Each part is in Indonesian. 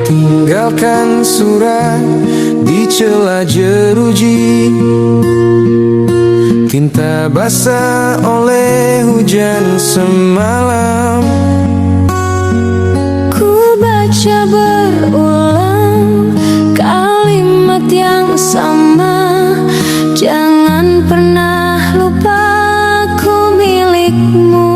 tinggalkan surat di celah jeruji, tinta basah oleh hujan semalam. Ku baca berulang kalimat yang sama, jangan pernah lupa aku milikmu.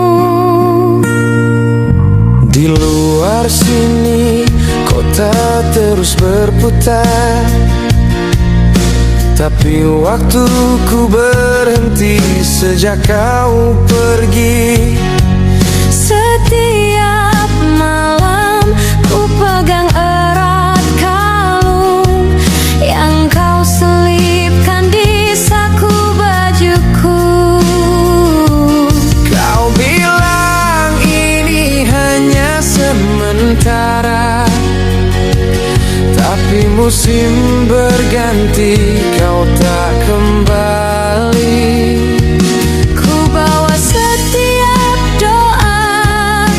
Di luar sini kota terus berputar, tapi waktuku berhenti sejak kau pergi. Setiap malam ku pegang erat kalung yang kau selipkan di saku bajuku. Kau bilang ini hanya sementara, tapi musim berganti kau tak kembali. Ku bawa setiap doa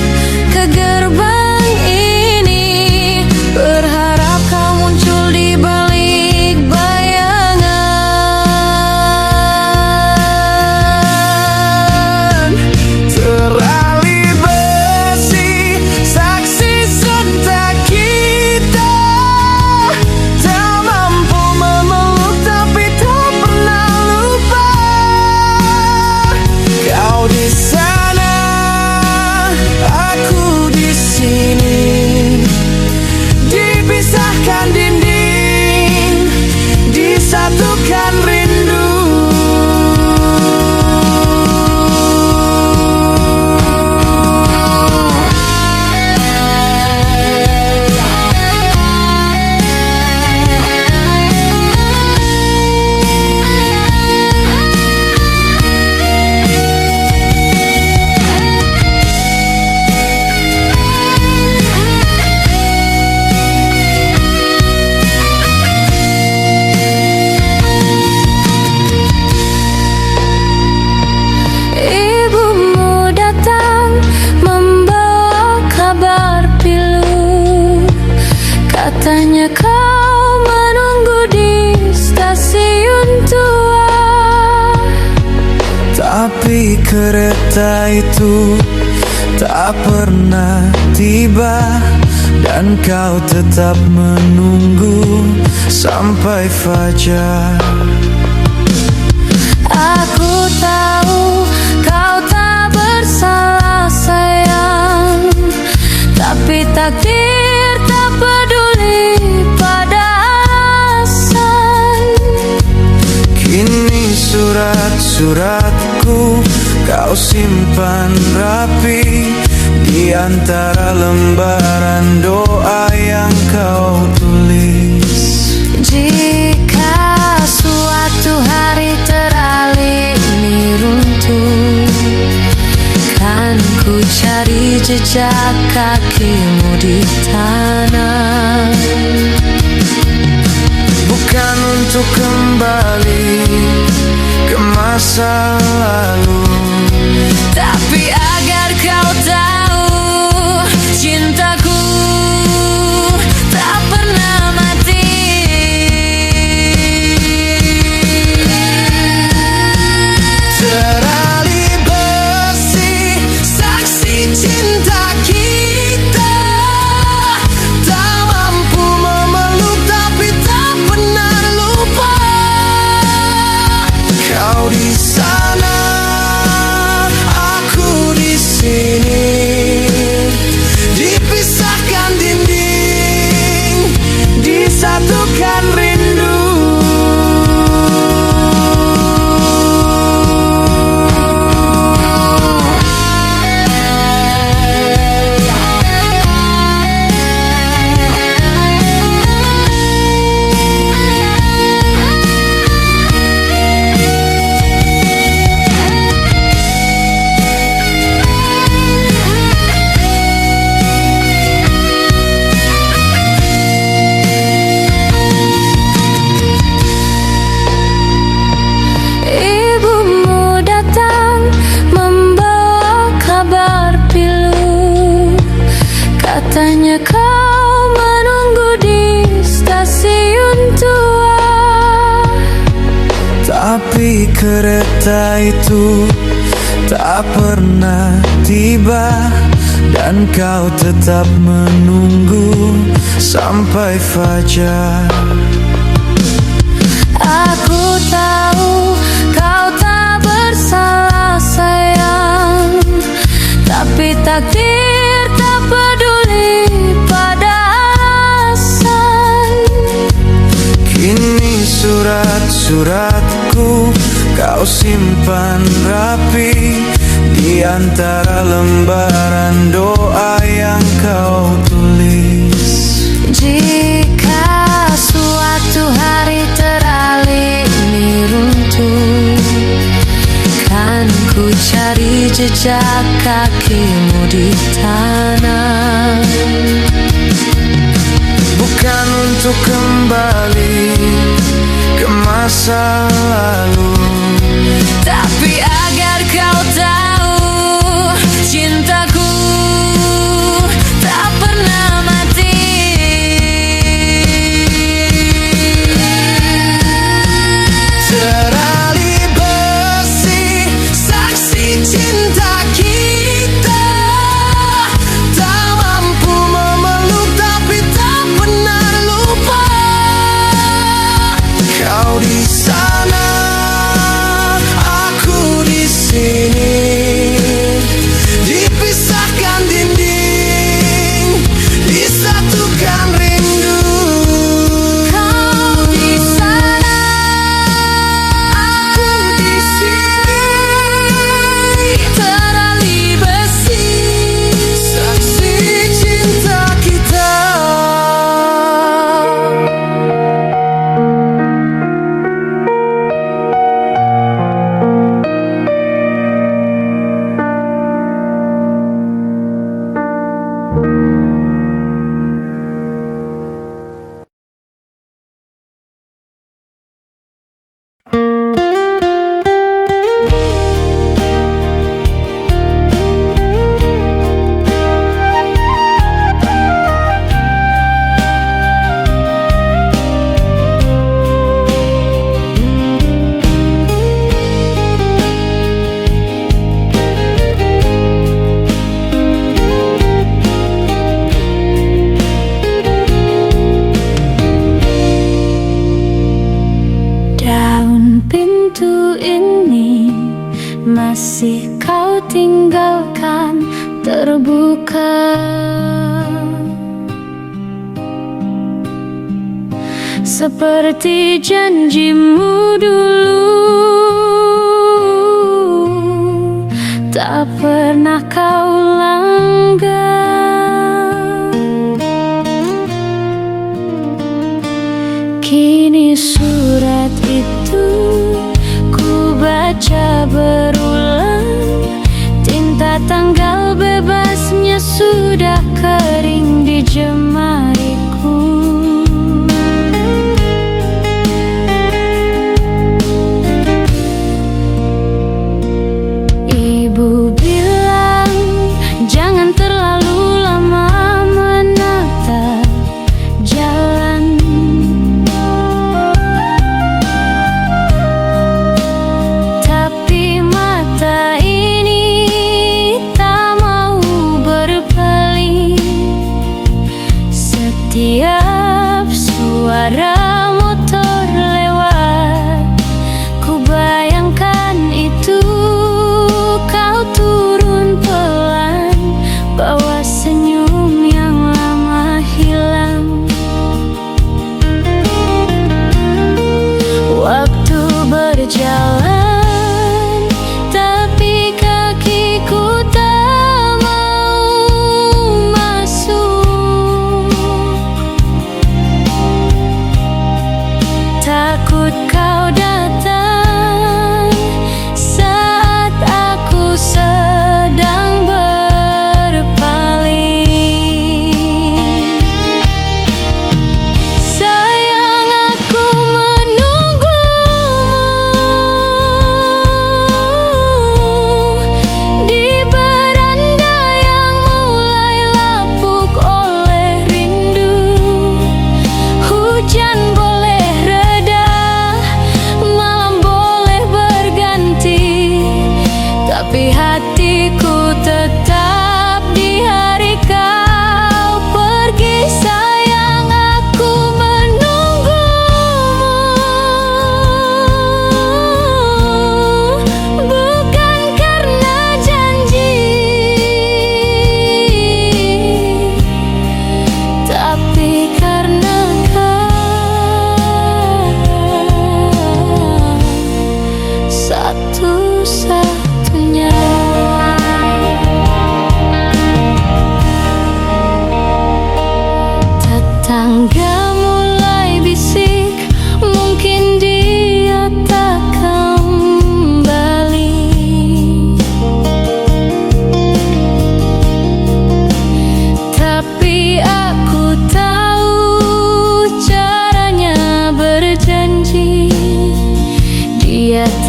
ke gerbang ini, berharap kau muncul di balik bayangan. Terali besi, saksi serta kita, tak mampu memeluk tapi tak pernah lupa. Kau di sana, aku di sini, dipisahkan dinding, disatukan rindu. Ibumu datang membawa kabar pilu, katanya kau menunggu di stasiun tua. Tapi kereta itu tak pernah tiba, dan kau tetap menunggu sampai fajar. Aku tahu kau tak bersalah sayang, tapi takdir tak peduli pada alasan. Kini surat-suratku kau simpan rapi di antara lembaran doa yang kau tulis. Jika suatu hari terali ini runtuh, kan ku cari jejak kakimu di tanah. Bukan untuk kembali ke masa lalu, tapi agar kau tahu cintaku tak pernah mati. terali besi, saksi cinta kita, tak mampu memeluk tapi tak pernah lupa. Kau di sana, kata itu tak pernah tiba, dan kau tetap menunggu sampai fajar. Aku tahu kau tak bersalah sayang, tapi takdir tak peduli pada alasan. Kini surat-suratku kau simpan rapi di antara lembaran doa yang kau tulis. Jika suatu hari teralih ini runtuh, kan ku cari jejak kakimu di tanah. Bukan untuk kembali ke masa lalu, tapi agar kau tahu cintaku tak pernah mati. terali besi saksi cinta kita, tak mampu memeluk tapi tak pernah lupa. Kau di sana, aku di sini, dipisahkan dinding, disatukan rindu. Kau di sana, Aku di sini, terali besi saksi cinta kita. Daun pintu ini masih kau tinggalkan terbuka, seperti janjimu dulu. Tak pernah kau langgar. Kini surat itu ku baca berulang, tinta tanggal bebasnya sudah kering di jemariku. Ibu bilang jangan terlalu lama menatap jalan, tapi mata ini tak mau berpaling. Setiap suara motor lewat, ku bayangkan itu kau turun pelan, bawa senyum yang lama hilang. Waktu berjalan, tapi kakiku tak mau masuk.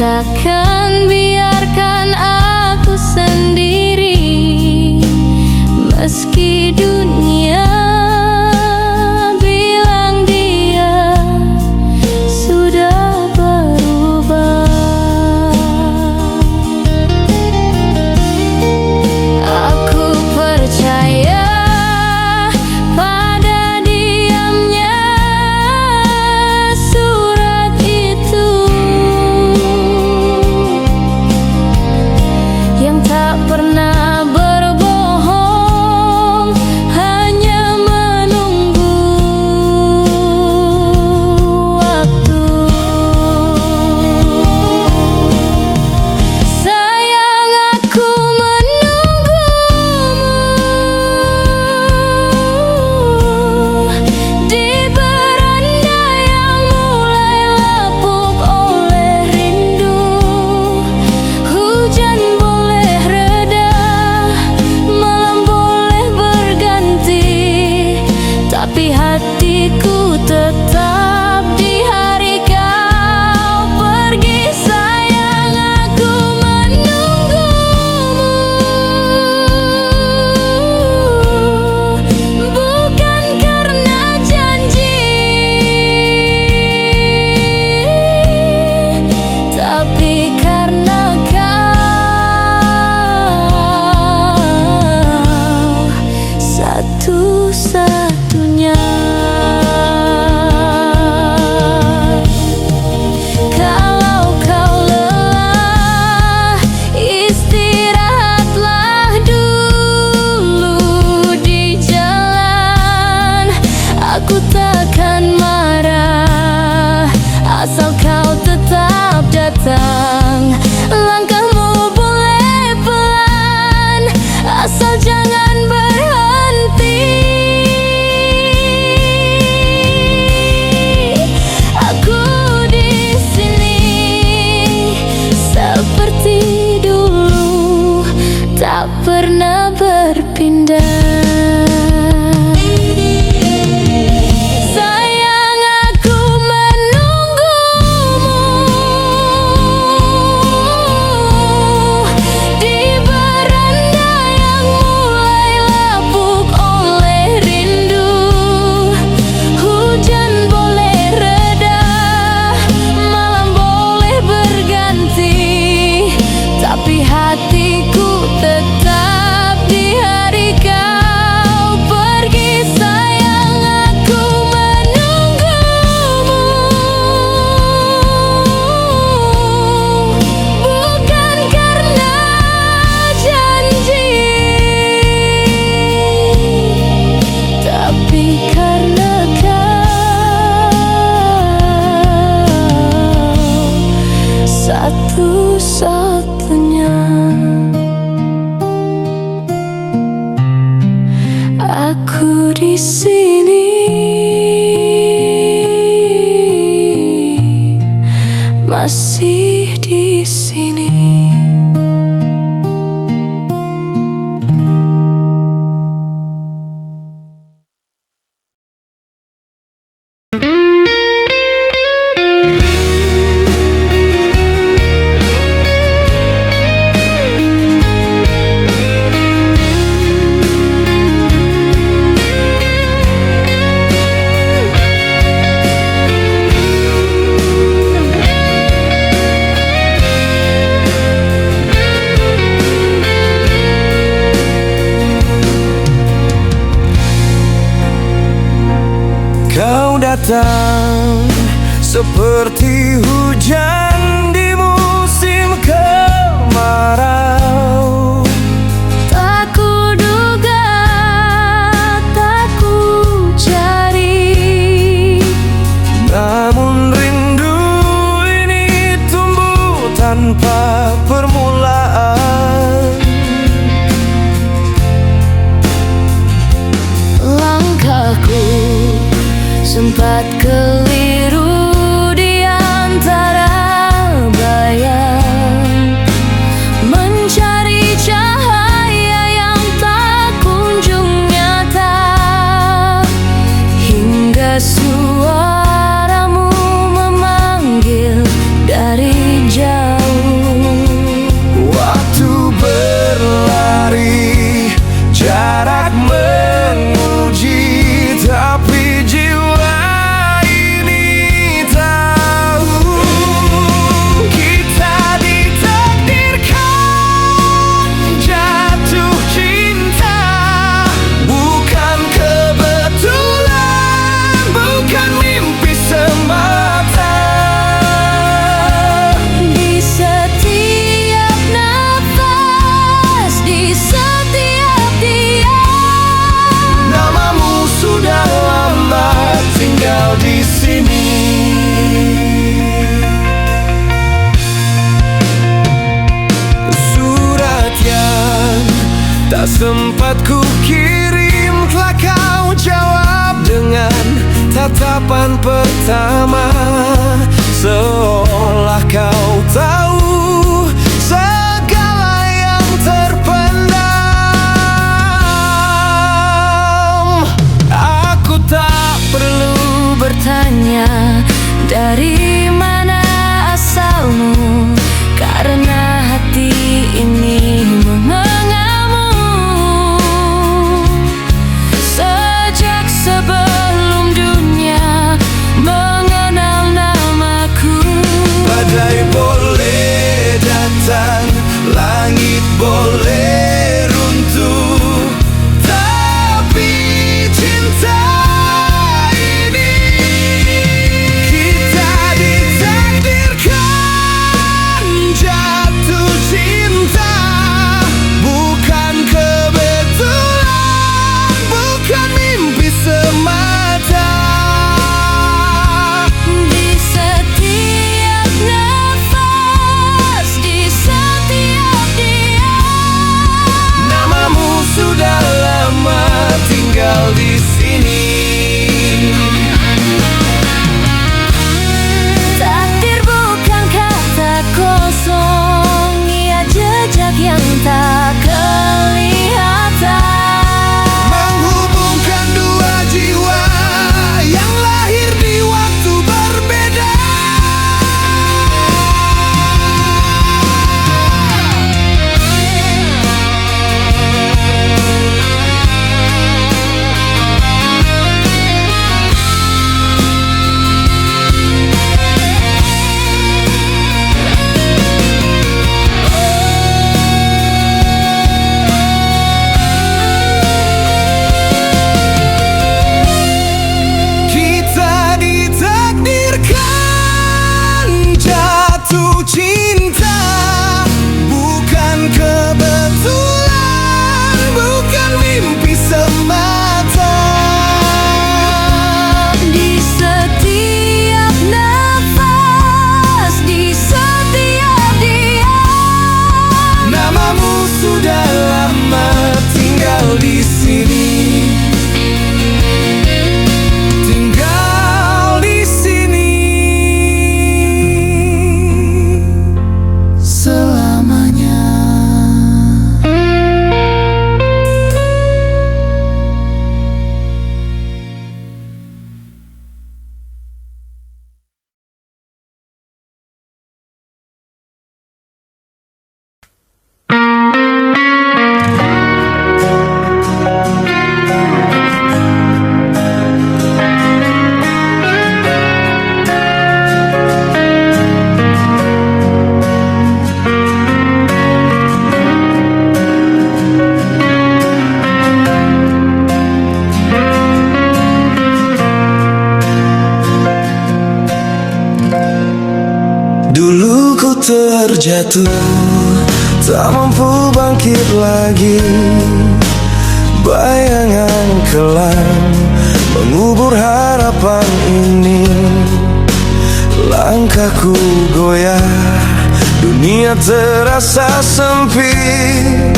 takkan biarkan aku sendiri, meski dunia bilang dia sudah berubah. Aku percaya pada diamnya surat itu yang tak pernah berbohong, hanya menunggu waktu. Sayang, aku menunggumu di beranda yang mulai lapuk oleh rindu. Hujan boleh reda, malam boleh berganti, tapi hatiku tetap di hari kau pergi. Sayang, aku menunggumu, bukan karena janji, tapi karena kau satu-satunya. Kalau kau lelah, istirahatlah dulu di jalan. Aku takkan marah asal kau tetap datang. Langkahmu boleh pelan, asal jangan berhenti. Aku di sini seperti dulu, tak pernah berpindah. Sayang, aku menunggumu di beranda yang mulai lapuk oleh rindu. Hujan boleh reda, malam boleh berganti, tapi hatiku tetap di hari kau pergi. Sayang, aku menunggumu, bukan karena janji, tapi karena kau satu-satunya. Aku di sini masih di sini. Kau datang seperti hujan di musim kemarau. Tak kuduga, tak ku cari, Namun rindu ini tumbuh tanpa permulaan. langkahku sempat keliru di antara bayang, mencari cahaya yang tak kunjung nyata, hingga suaramu memanggil dari jauh. tinggal di sini. Surat yang tak sempat ku kirim telah kau jawab dengan tatapan pertama, seolah kau tahu segala yang terpendam. Aku tak Perlu bertanya dari mana asalmu, karena hati ini mengenalmu sejak sebelum dunia mengenal namaku. Badai boleh datang, langit boleh runtuh, tapi cinta ini kita ditakdirkan jatuh cinta. Bukan kebetulan, bukan mimpi semata. Di setiap nafas, di setiap diam, Namamu sudah lama tinggal di sini. takdir bukan kata kosong, ia jejak yang tak kelihatan. Menghubungkan dua jiwa yang lahir di waktu berbeda. Kita ditakdirkan jatuh cinta. Bukan kebetulan, bukan mimpi semata. Di setiap nafas, di setiap diam, Namamu sudah lama tinggal di sini. Tinggal di sini selamanya. Dulu ku terjatuh, tak mampu bangkit lagi. Bayangan kelam mengubur harapan ini. Langkahku goyah, dunia terasa sempit,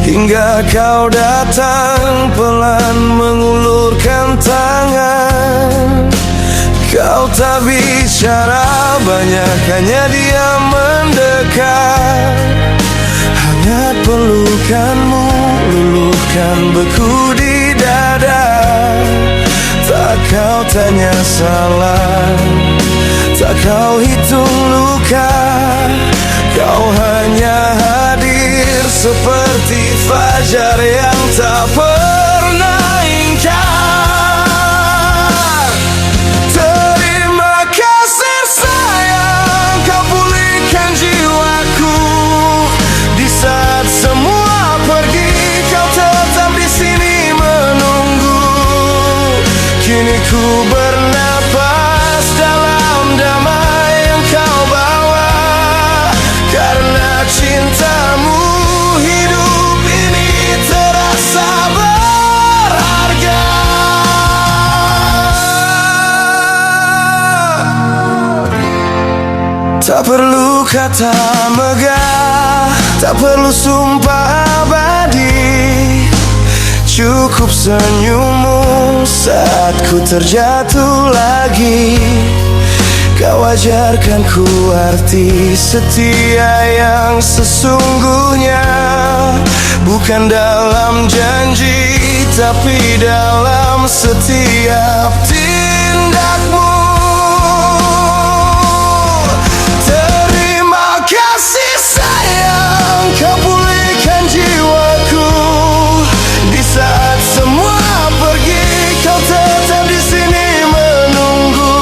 hingga kau datang pelan mengulurkan tangan. Kau tak bicara banyak, hanya diam mendekat. Hangat pelukanmu luluhkan beku di dada. Tak kau tanya salah, tak kau hitung luka. Kau hanya hadir seperti fajar yang tak pernah ingkar. Terima kasih sayang, kau pulihkan jiwaku. Di saat semua pergi, kau tetap di sini menunggu. Kini ku bernapas dalam damai yang kau bawa. Karena cintamu hidup ini terasa berharga. Tak perlu kata megah, tak perlu sumpah abadi. Cukup senyummu saat ku terjatuh lagi. Kau ajarkan ku arti setia yang sesungguhnya. Bukan dalam janji, tapi dalam setiap tindakmu. Terima kasih sayang, kau pulihkan jiwaku. Di saat semua pergi, kau tetap di sini menunggu.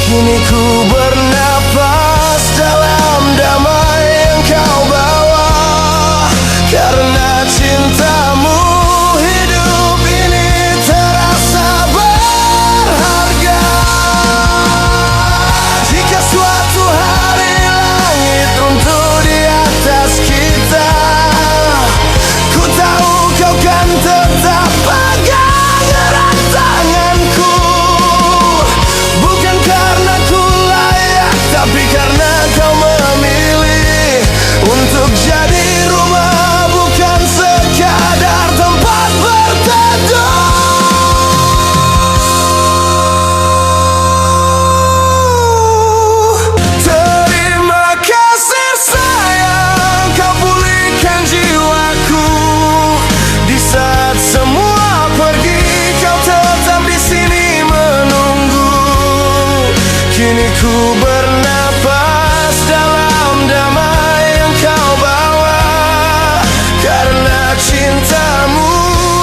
Kini ku bernapas dalam damai yang kau bawa. Karena cintamu, hidup ini terasa berharga. Jika suatu hari langit runtuh di atas kita, ku tahu kau kan tetap pegang erat tanganku. Bukan karena ku layak, tapi karena kau memilih untuk jadi rumah, bukan sekadar tempat berteduh. Terima kasih sayang, kau pulihkan jiwaku. Di saat semua pergi, kau tetap di sini menunggu. Kini ku bernapas dalam damai yang kau bawa. Karena cintamu,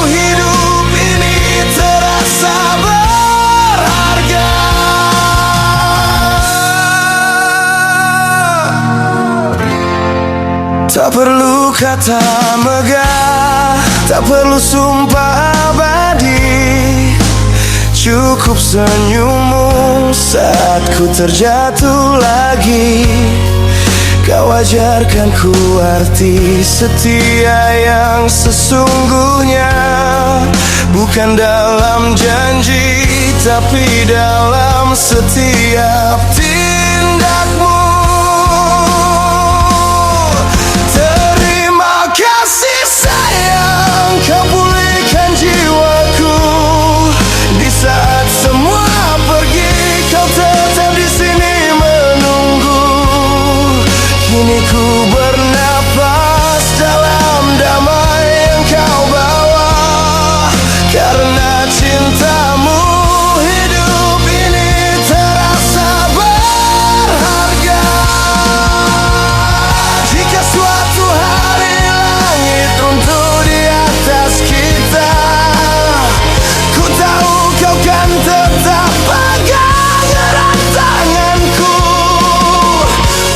hidup ini terasa berharga. Tak perlu kata megah, tak perlu sumpah abadi. Cukup senyummu saat ku terjatuh lagi. Kau ajarkan ku arti setia yang sesungguhnya. Bukan dalam janji, tapi dalam setiap tindakmu. Terima kasih sayang, kau pulihkan jiwaku. Di saat semua pergi, kau tetap di sini menunggu. Kini ku bernapas dalam damai yang kau bawa. Karena cintamu, hidup ini terasa berharga. Jika suatu hari langit runtuh di atas kita, ku tahu kau kan tetap pegang erat tanganku.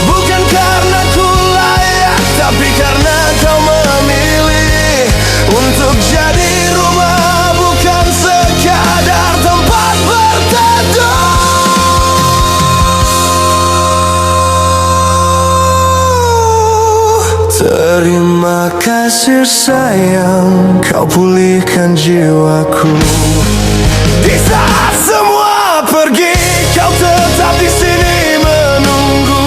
Bukan karena ku layak, tapi karena kau memilih untuk jadi rumah, bukan sekadar tempat berteduh. Terima kasih sayang, kau pulihkan jiwaku. Di saat semua pergi, kau tetap di sini menunggu.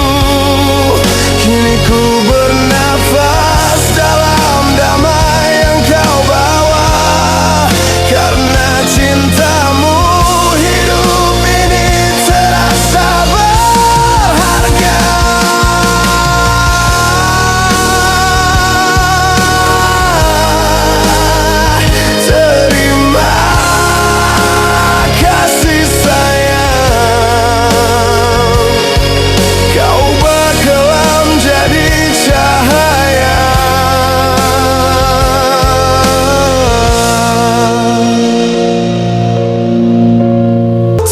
Kini ku bernafas dalam damai yang kau bawa. Karena cintamu, hidup ini terasa berharga. Terima kasih sayang, kau bakalan jadi cahaya.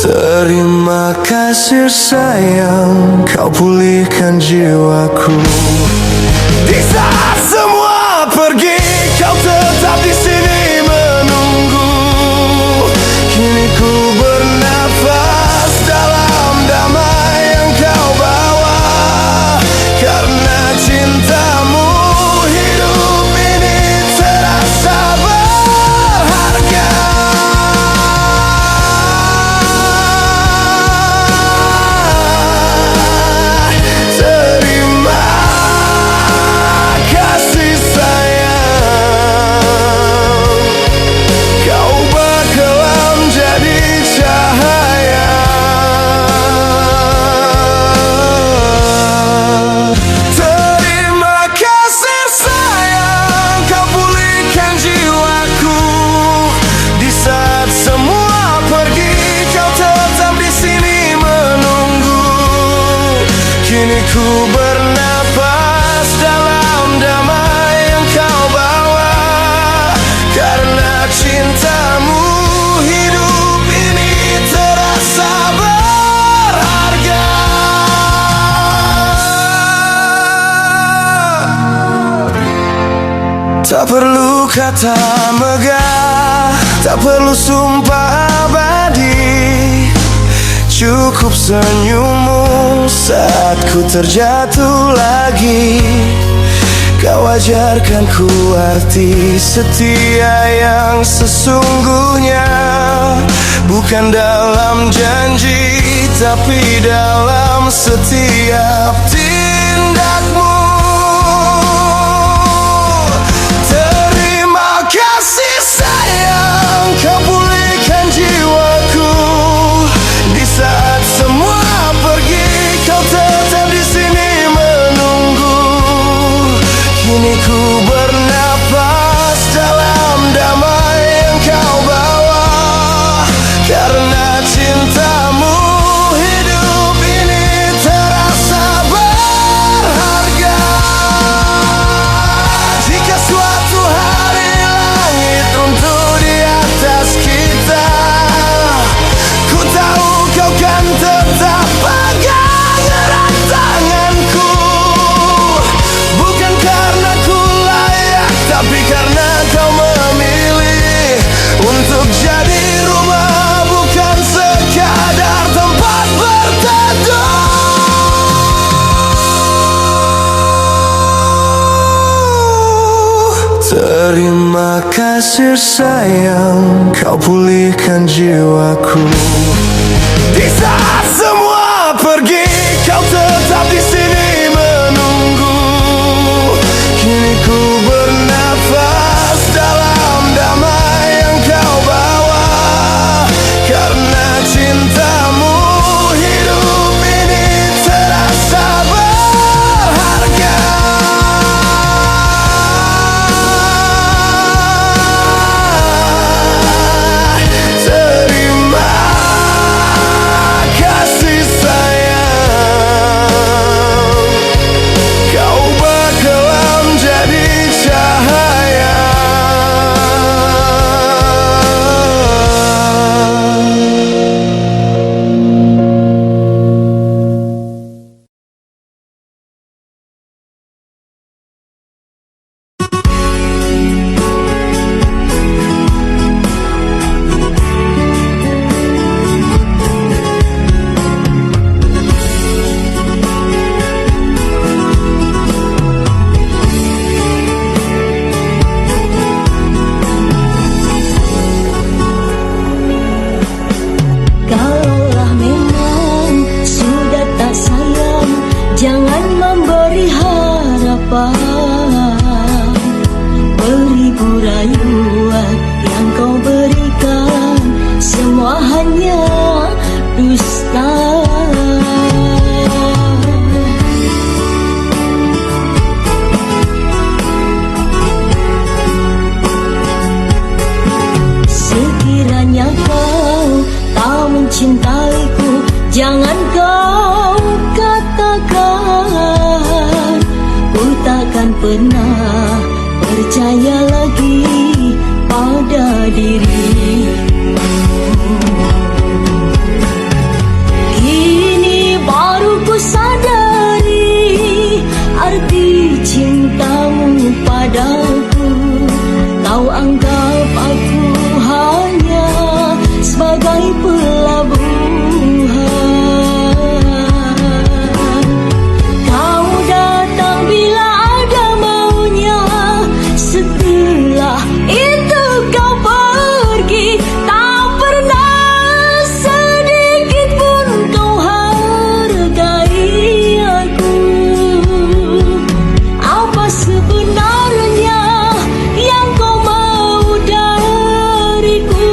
Terima kasih sayang, kau pulihkan jiwaku. Di saat semua pergi, kau tetap di sini menunggu. Kini ku bernafas dalam damai yang kau bawa. Karena cintamu, hidup ini terasa berharga. kata megah, tak perlu sumpah abadi. Cukup senyummu saat ku terjatuh lagi. Kau ajarkan ku arti setia yang sesungguhnya, bukan dalam janji, tapi dalam setiap tindakmu. Terima kasih sayang, kau pulihkan jiwaku. Di saat semua pergi, kau tetap di sini menunggu. Kini ku bernapas dalam damai yang kau bawa. Karena cintamu, hidup ini terasa berharga. Jika suatu hari langit runtuh di atas kita, ku tahu kau kan tetap pegang erat tanganku. Bukan karena ku layak, tapi karena kau memilih untuk jadi rumah, bukan sekadar tempat berteduh. Terima kasih sayang, kau pulihkan jiwaku. Di saat semua pergi, kau tetap di sini menunggu. Kini ku bernafas dalam damai yang kau bawa. Karena cintamu, hidup ini terasa berharga. Terima kasih sayang, kau bakalan jadi cahaya. Kalaulah memang sudah tak sayang, jangan memberi harapan. Beribu rayuan yang kau berikan, semua hanya dusta. Sekiranya kau tak mencintaiku, jangan kau katakan. Ku takkan pernah percaya lagi pada dirimu. Kini baru ku sadari arti cintamu padaku. Kau anggap aku hanya sebagai pelabuhan. Kau datang bila ada maunya, setelah itu kau pergi. Tak pernah sedikit pun kau hargai aku. Apa sebenarnya yang kau mau dariku?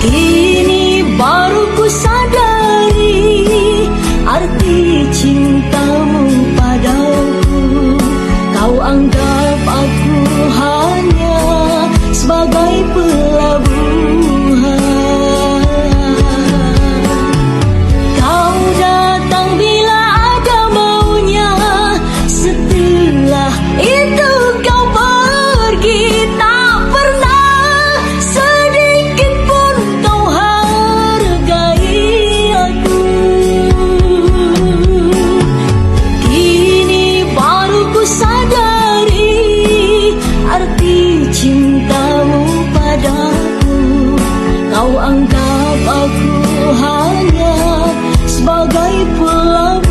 Kini baru ku sadari arti cintamu padaku. Kau anggap aku hanya sebagai pelabuhan. Kau datang bila ada maunya, setelah itu kau pergi. Tak pernah sedikit pun kau hargai aku. Kini baru ku sadari arti cintamu padaku. Kau anggap aku hanya sebagai pelabuhan.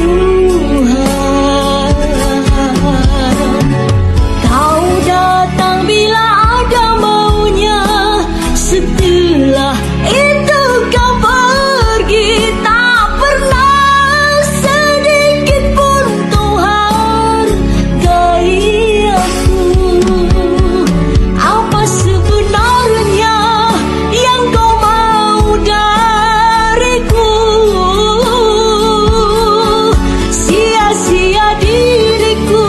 Kau datang bila ada maunya, setelah itu kau pergi. Tak pernah sedikit pun kau hargai aku. Apa sebenarnya yang kau mau dariku? Sia-sia diriku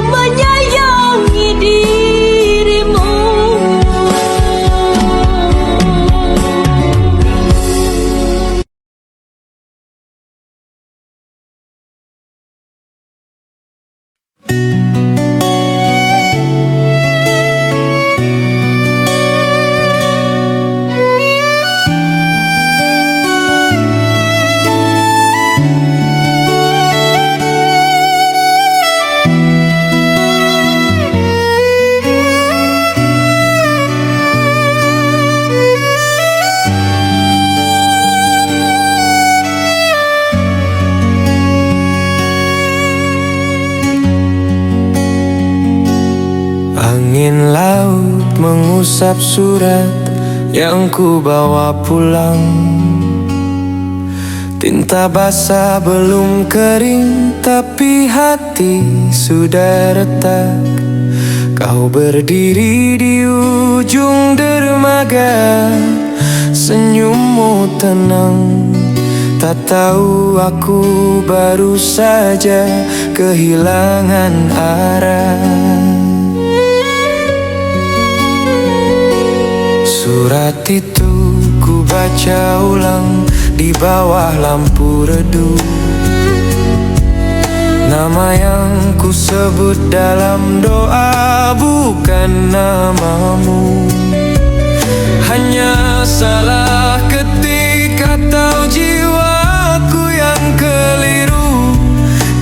menyayangi dirimu. Angin laut mengusap surat yang ku bawa pulang. Tinta basah belum kering, tapi hati sudah retak. Kau berdiri di ujung dermaga, senyummu tenang. Tak tahu aku baru saja kehilangan arah. Surat itu ku baca ulang di bawah lampu redup. Nama yang ku sebut dalam doa bukan namamu. Hanya salah ketik atau jiwaku yang keliru.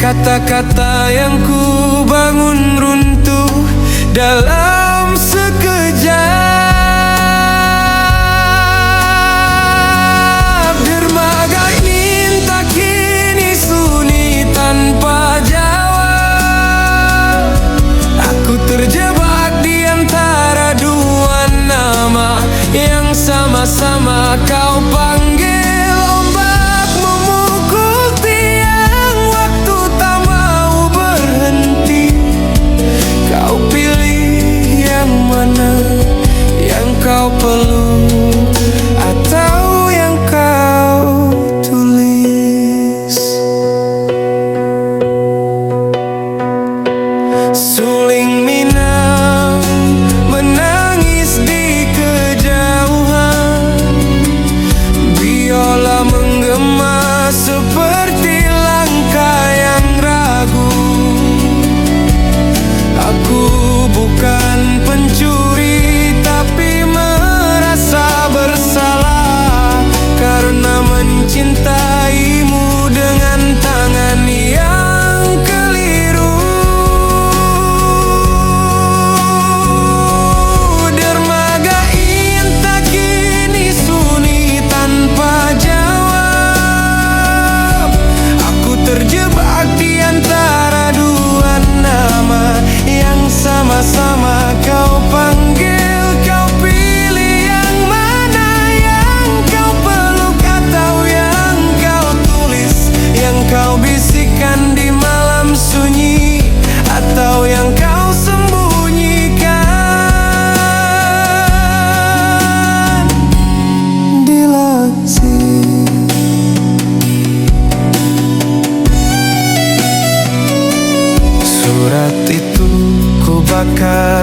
Kata-kata yang ku bangun runtuh dalam sekejap. Tanpa jawab, aku terjebak di antara dua nama yang sama-sama kau panggil. Ombak memukul tiang, waktu tak mau berhenti. Kau pilih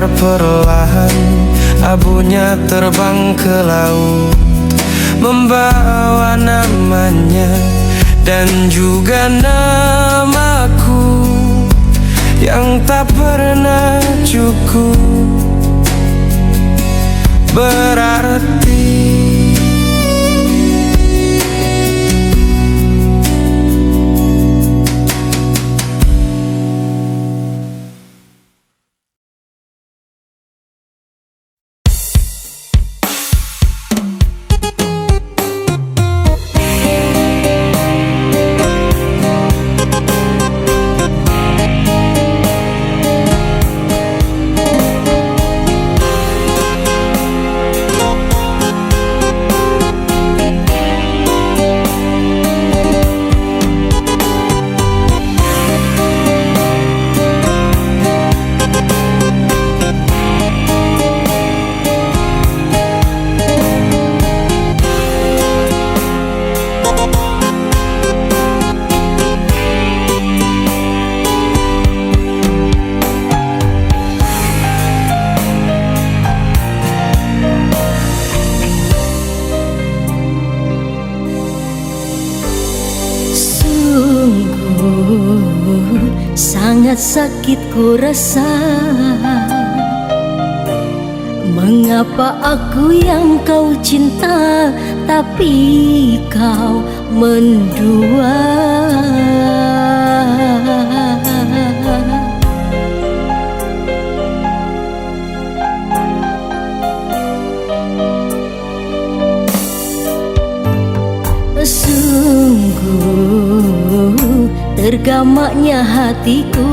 Biar perlahan abunya terbang ke laut, membawa namanya dan juga namaku yang tak pernah cukup berarti. Sangat sakit ku rasa, mengapa aku yang kau cinta tapi kau mendua. Sungguh tergamaknya hatiku,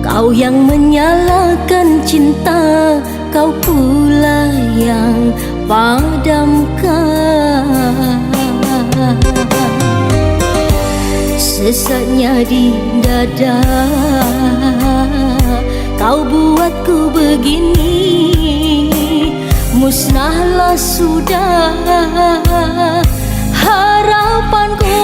kau yang menyalakan cinta, kau pula yang padamkan. Sesaknya di dada, kau buatku begini. Musnahlah sudah harapanku,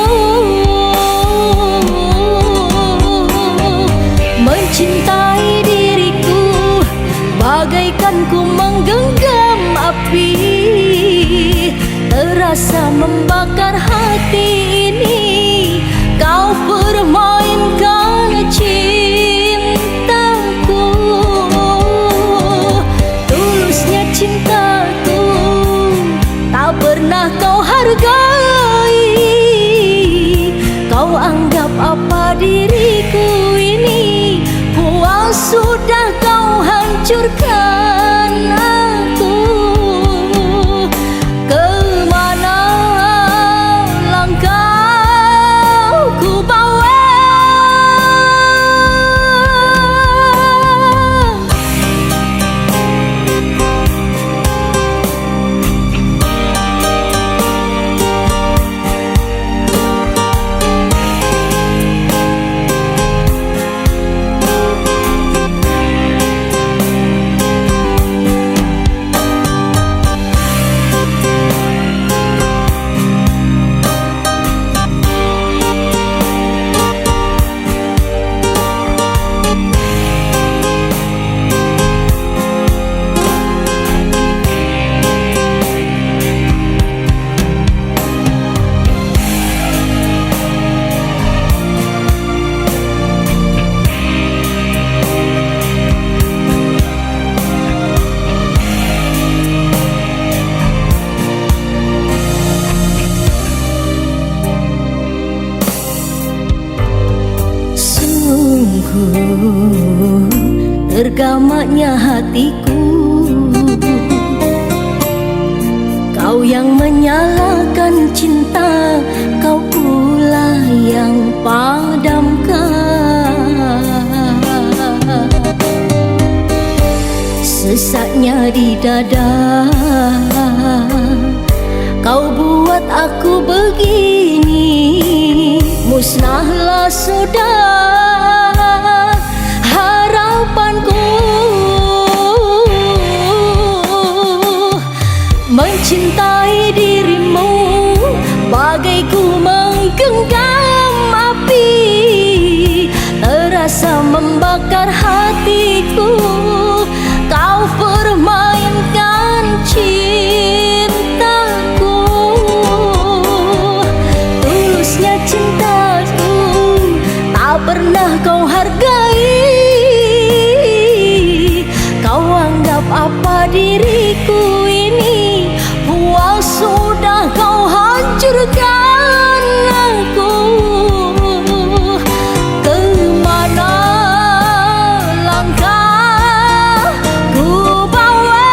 mencintai diriku bagaikan ku menggenggam api, terasa membakar hati ini. Kau permainkan cintaku, tulusnya cintaku tak pernah kau hargai. Kau anggap apa diriku ini, puas sudah kau hancurkan aku. Kemana langkahku bawa, tergamaknya hatiku, kau yang menyalakan cinta, kau pula yang padamkan. Sesaknya di dada, kau buat aku begini. Musnahlah sudah harapanku, mencintai dirimu bagai ku menggenggam api, terasa membakar hatiku. Kau permainkan cintaku. Tulusnya cintaku tak pernah kau hargai. Kau anggap apa diriku ini? Puas sudah kau hancurkan aku. Kemana langkah ku bawa?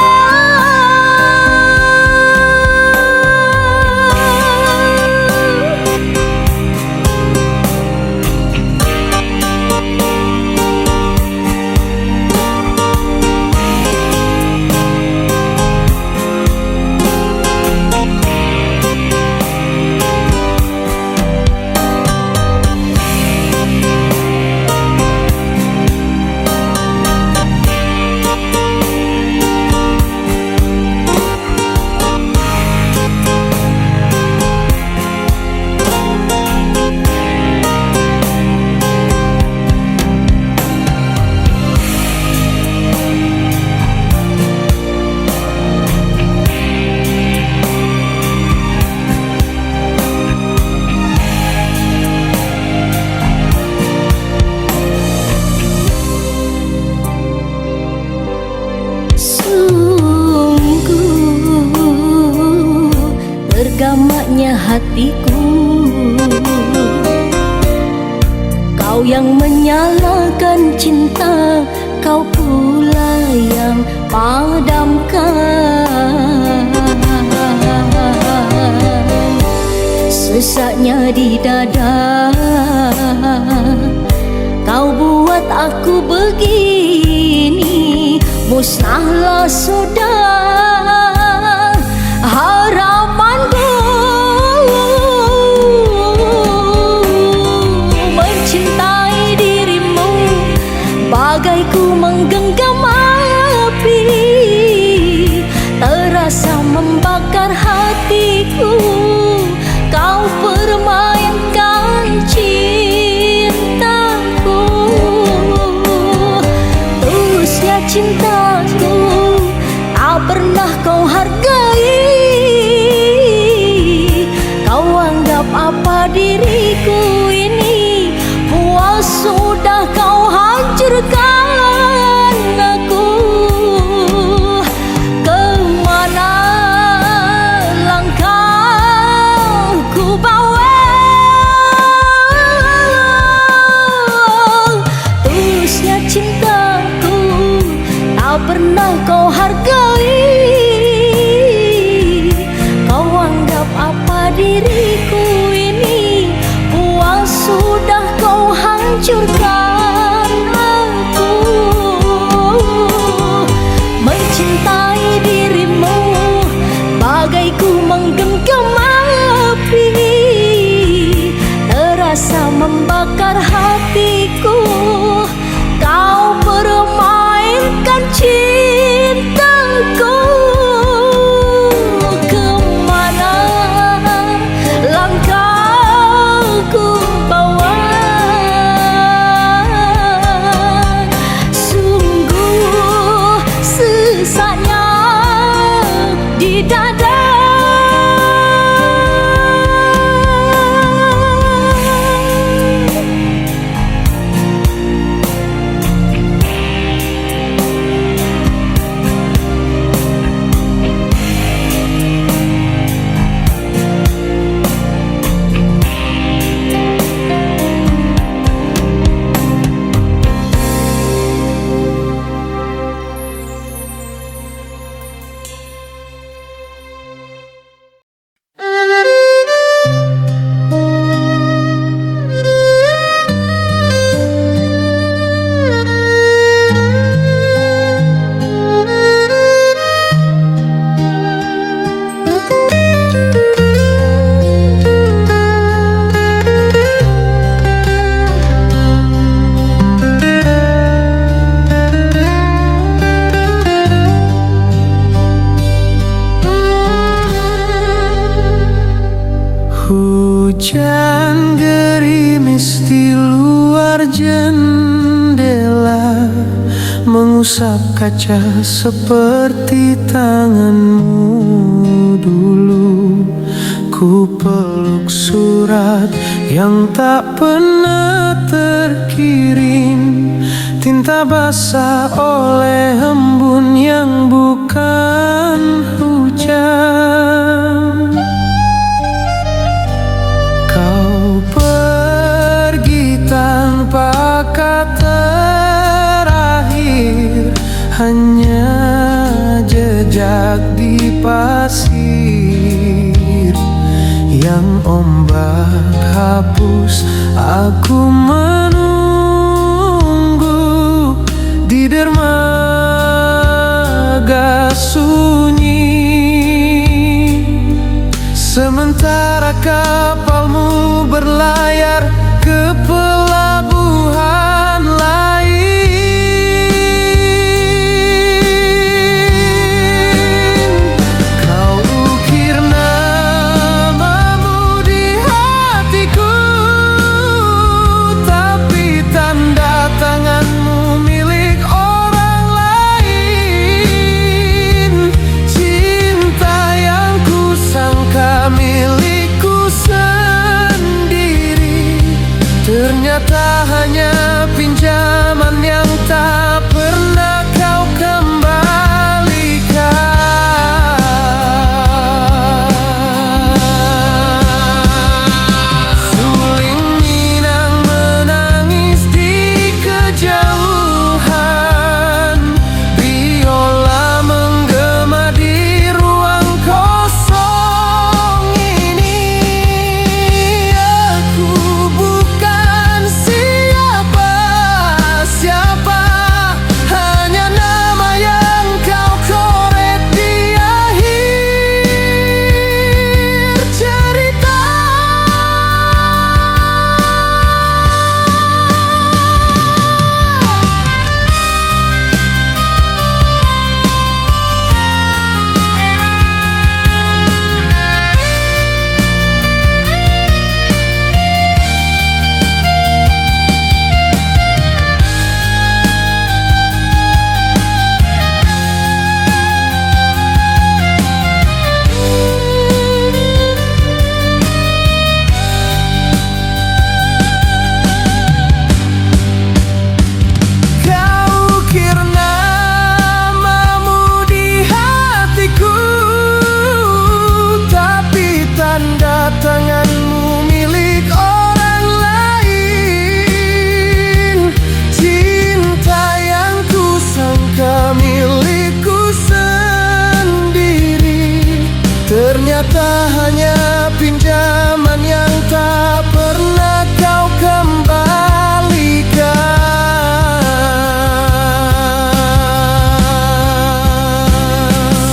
Tergamaknya hatiku. Kau yang menyalakan cinta, kau pula yang padamkan. Sesaknya di dada, kau buat aku begini. Musnahlah sudah harapanku. Mencintai dirimu bagai ku menggenggam api. Terasa membakar hatiku. Kau permainkan cintaku. Tulusnya cintaku tak pernah kau hargai. Kau anggap apa diriku ini? Puas sudah kau hancurkan aku. Kemana langkah ku bawa? Tulusnya cintaku tak pernah kau hargai. Kau anggap apa diriku ini? Puas sudah kau hancurkan aku. Mencintai dirimu bagai ku menggenggam api. Terasa membakar hatiku. Kau permainkan cintaku. Kemana langkahku bawa? Sungguh sesaknya di dada. Hujan gerimis di luar jendela. mengusap kaca seperti tanganmu dulu. Ku peluk surat yang tak pernah terkirim, tinta basah oleh embun yang bukan hujan. Kau pergi tanpa kata terakhir, hanya jejak di pasir yang ombak hapus. Aku menunggu di dermaga sunyi, sementara kapalmu berlayar ke pelabuhan lain. Kau ukir namamu di hatiku, tapi tanda tanganmu milik orang lain. Cinta yang ku sangka milikku sendiri, ternyata hanya pinjaman yang tak pernah kau kembalikan. Suling Minang menangis di kejauhan, biola menggema di ruang kosong ini. Aku bukan siapa-siapa, hanya nama yang kau korek di akhir cerita. Kau ukir namamu di hatiku, tapi tanda tanganmu milik orang lain. Cinta yang ku sangka milikku sendiri, ternyata hanya pinjaman yang tak pernah kau kembalikan.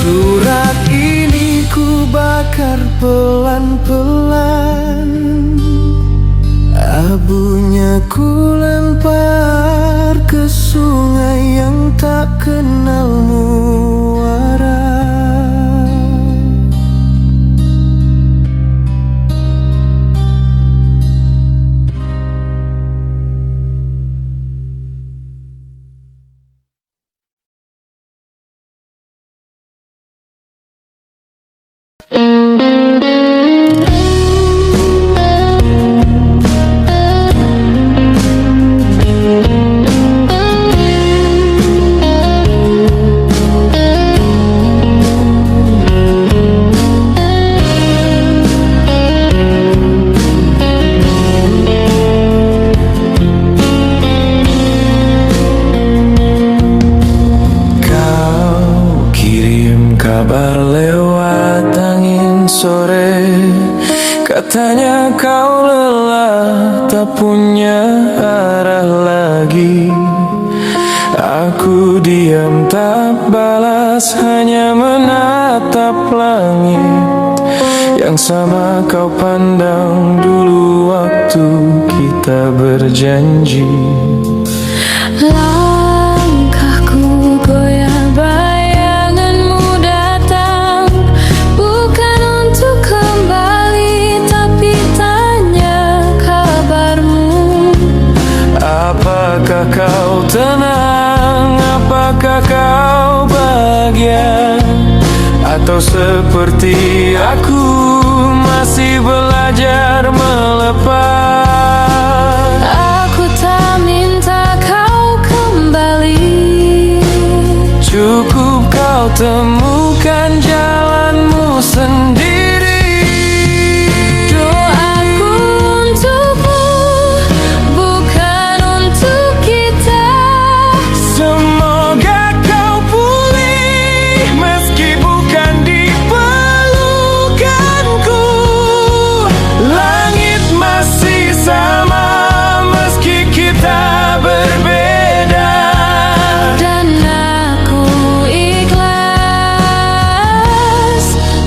Surat ini ku bakar pelan-pelan, abunya ku lempar ke sungai yang tak kenal muara. Kau kirim kabar lewat angin sore, katanya kau lelah tak punya arah lagi. Aku diam tak balas, hanya menatap langit yang sama kau pandang dulu waktu kita berjanji. Langkahku goyah, bayanganmu datang, bukan untuk kembali, tapi tanya kabarmu. Apakah kau tenang? Apakah kau seperti aku, masih belajar melepas. Aku tak minta kau kembali, cukup kau temukan jalanmu sendiri. doaku untukmu bukan untuk kita. Semoga kau pulih meski bukan di pelukanku. Langit masih sama meski kita berbeda. Dan aku ikhlas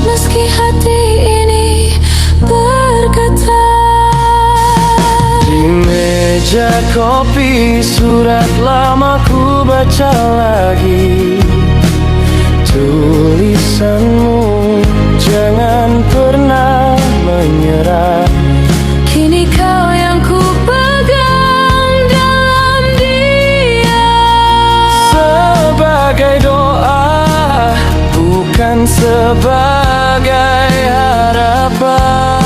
meski hati ini berkata. Di meja kopi surat lama ku baca lagi. Tulisanmu, jangan pernah menyerah. Kini kau yang ku pegang dalam diam. Sebagai doa, bukan sebagai harapan.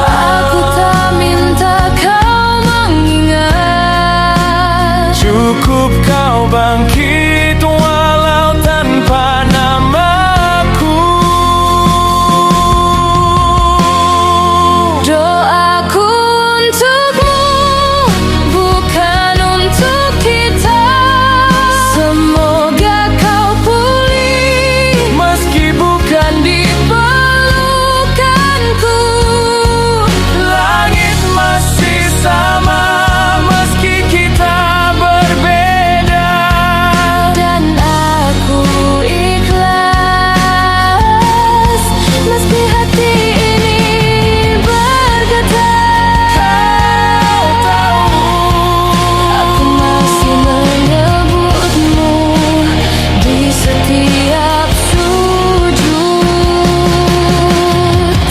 Aku tak minta kau mengingat, Cukup kau bangkit walau tanpa namaku. doaku untukmu bukan untuk kita. Semoga kau pulih Meski bukan di pelukanku. langit masih sama meski kita berbeda. Dan aku ikhlas meski hati ini berkata. Kau tahu, Aku masih menyebutmu di setiap sujud.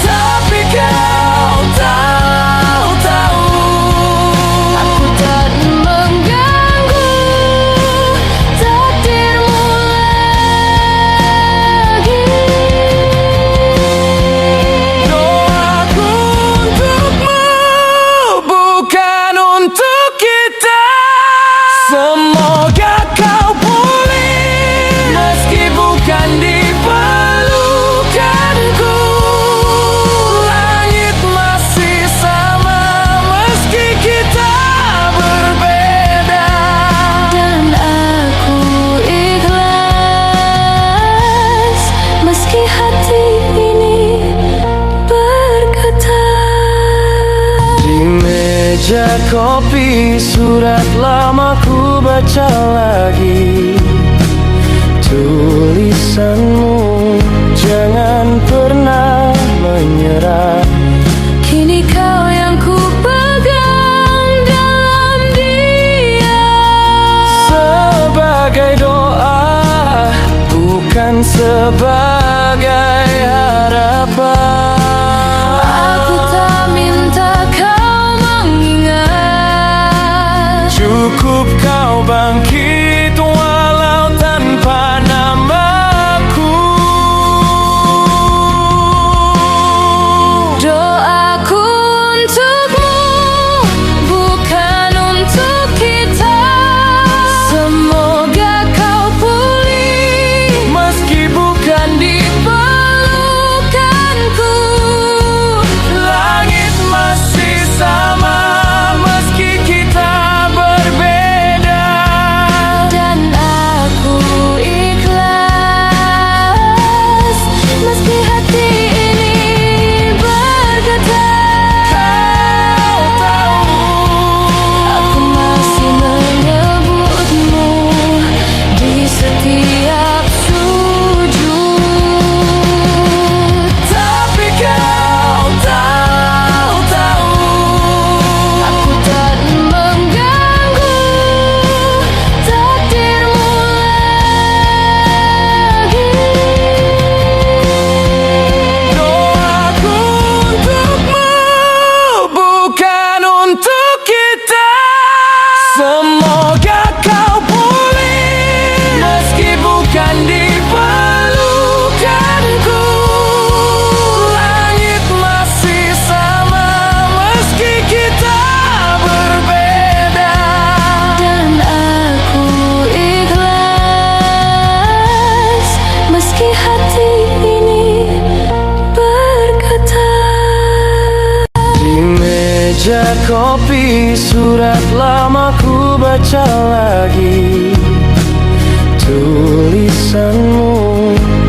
tapi kau tahu, Aku tak mengganggu takdirmu lagi. doaku untukmu bukan untuk kita. Semoga kau pulih meski bukan di pelukanku. Langit masih sama meski kita berbeda. Dan aku ikhlas meski hati ini berkata. Di meja kopi surat lama ku baca lagi. Tulisanmu, jangan pernah menyerah. Kini kau yang ku pegang dalam diam. Sebagai doa, bukan sebagai harapan. Aku tak minta kau mengingat, Cukup kau bangkit walau tanpa namaku. Meja kopi, surat lama ku baca lagi. Tulisanmu,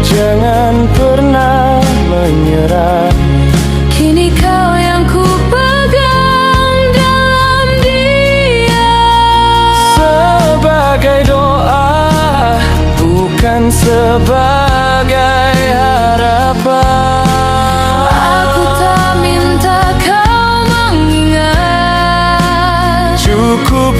jangan pernah menyerah. Kini kau yang ku pegang dalam diam. Sebagai doa, bukan sebagai harapan. Aku tak minta kau mengingat. Cukup